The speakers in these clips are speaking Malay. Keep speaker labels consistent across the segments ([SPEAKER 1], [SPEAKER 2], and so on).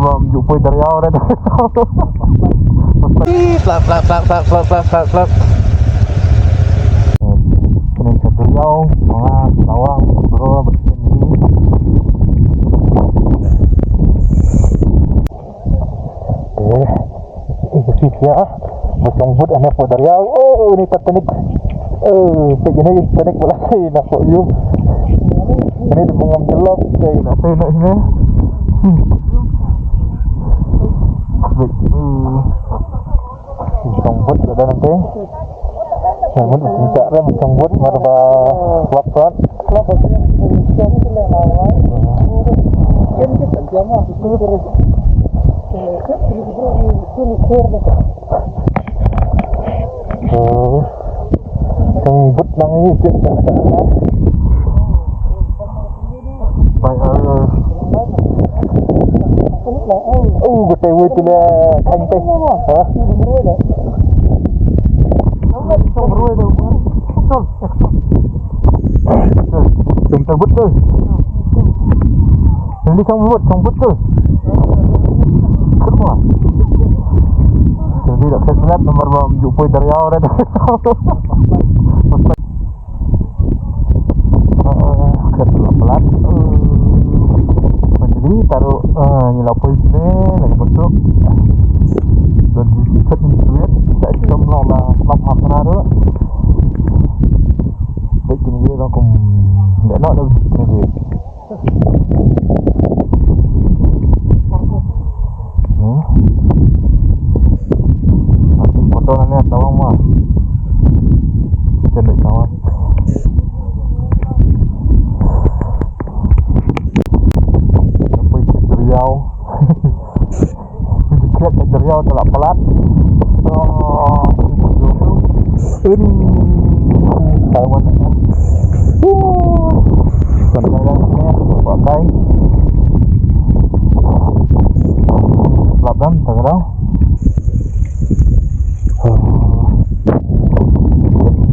[SPEAKER 1] vào dụ phơi tờ rau đấy. Flap. Kena tờ rau, malah bawang, bro bersihin ini. Bersih ya. Bersambut anak phơi tờ rau. Oh, ini teknik. Begini teknik pula sih nak phơi you. Ini di bungam jelok kayak nak phơi nak ini. Sambut ada nanti. Sambut tidak ada sambut marba laptop. Laptop yang sudah lama. Kan kita jama itu terus. Sambut nangis tidak ada. Gue tewe cila kain teh. Hah? Chúng ta vứt thôi. Đừng đi trong vứt thôi. Vứt quá. Jadi tak keselat nomor jumpa dari awal dah. Pelan. Jadi taruh nyelapoi sini lagi bentuk. Dan diikat duit tak cuma lah lapar tu. Baik ni dia orang kum tak nak dah ni dia. Potong ni tawang mah. Kita nak kawan. Riau telah pelat. Ini Taiwan kan. Kadang-kadang ni pakai pelatan terang.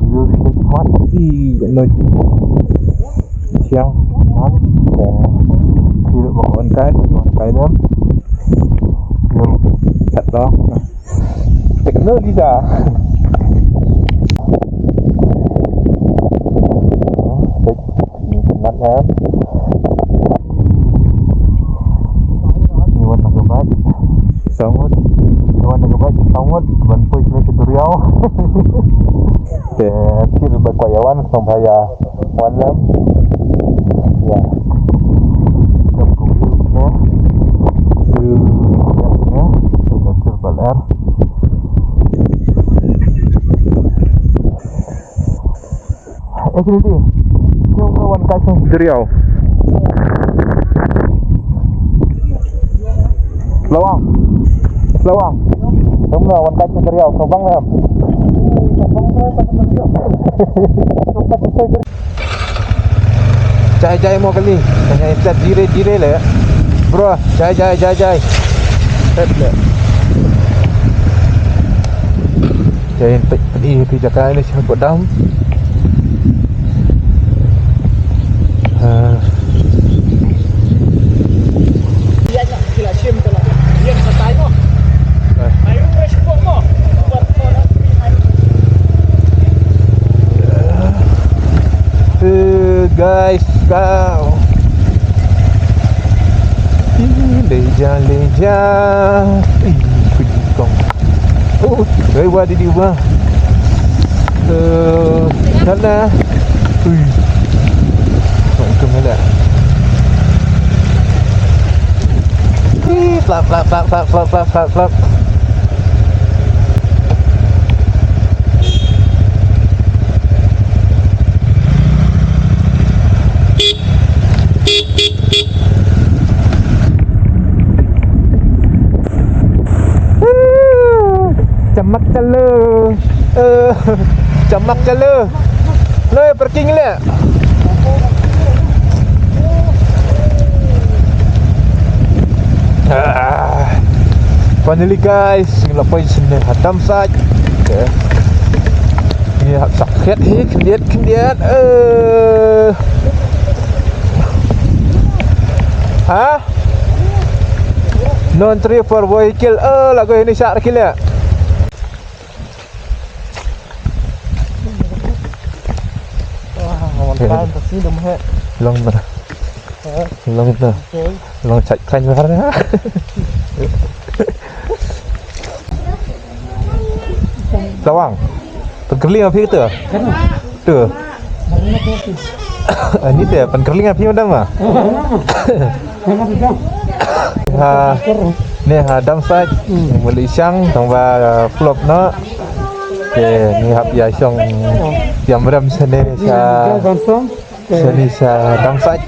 [SPEAKER 1] You should mati menuju siang kan. Tidak bawa kai dalam. Thật đó. Để cái nước đi ra. Mắt em. Iwan nak kebat. Sangat. Iwan nak kebat sangat. Ban pun kena Riau. Kecil berkuayawan sampai ya wan lem. Ya. Baler. Sini dia. Jom kawan kacang Riau. Lawang. Jom kawan kacang Riau. Kau bang lam. Jai mau kali. Hanya ikat jire lah. Bro, jai. Set le. Jai pergi jaga ini siapa dam. Dia nak gila sim tu lah. Dia nak tai mo. Ayo respon mo. Buat orang guys kau. Leja. Kujikong. Oh, dari wadi di bawah. Sana. Macam mana? Flap. Camak cala. Loi parking le. Finally guys, lapoi sini hatam saj. Ni hak sakit kendiat. Ha? Non 3 for vehicle lagu ini syak kile.
[SPEAKER 2] Wah, mantap pasti dah mah.
[SPEAKER 1] Long mana? Long itu. Long cak kan mana? Lawang. Pengkerling api itu? Tu. Ini dia pengkerling api mana mah? Ha, ni dam sat, muli siang tambah flop na. Okay, ni hab ya siang yang beram sini sa sini sa dam sat.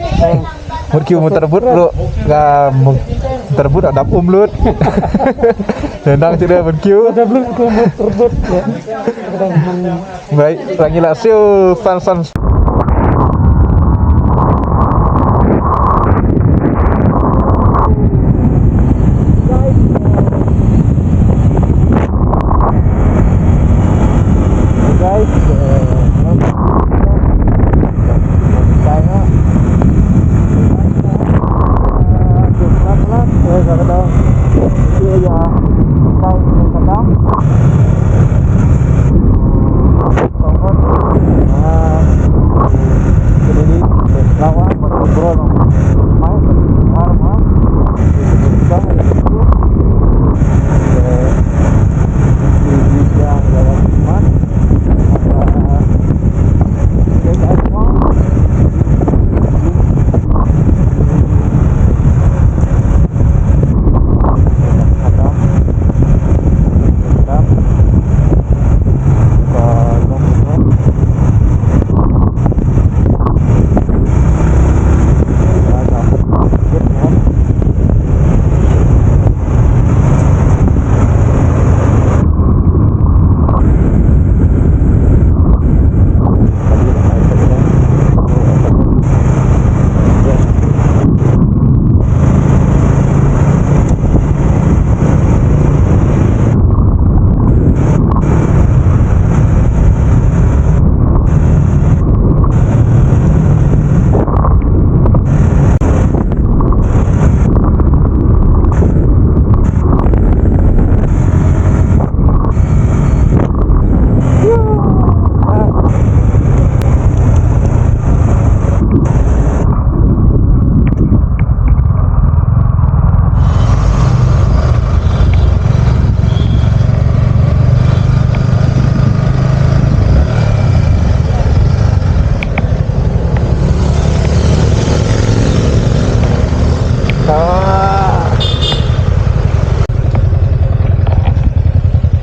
[SPEAKER 1] Murkiu terbut lu, ga terbut ada lut. Senang tidak murkiu. Ada terbut. Baik, lagi lah siu fan.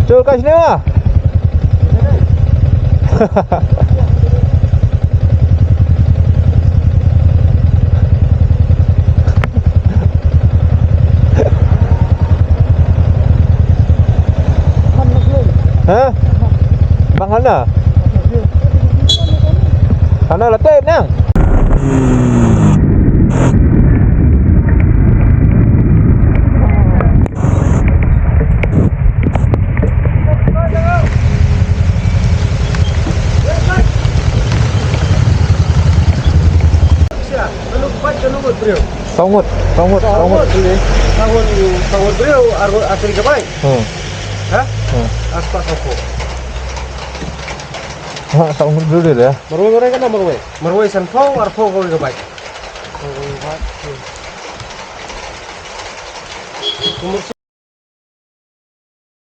[SPEAKER 1] Cuk kat sini lah. Hah? Bang Hana? Hana latih nang. Sangut beliau asal Gabai. Hah? Aspak aku. Ha, sangut beliau dia. Marwai kan marwai. Marwai sanfau arfau kau Gabai. Umur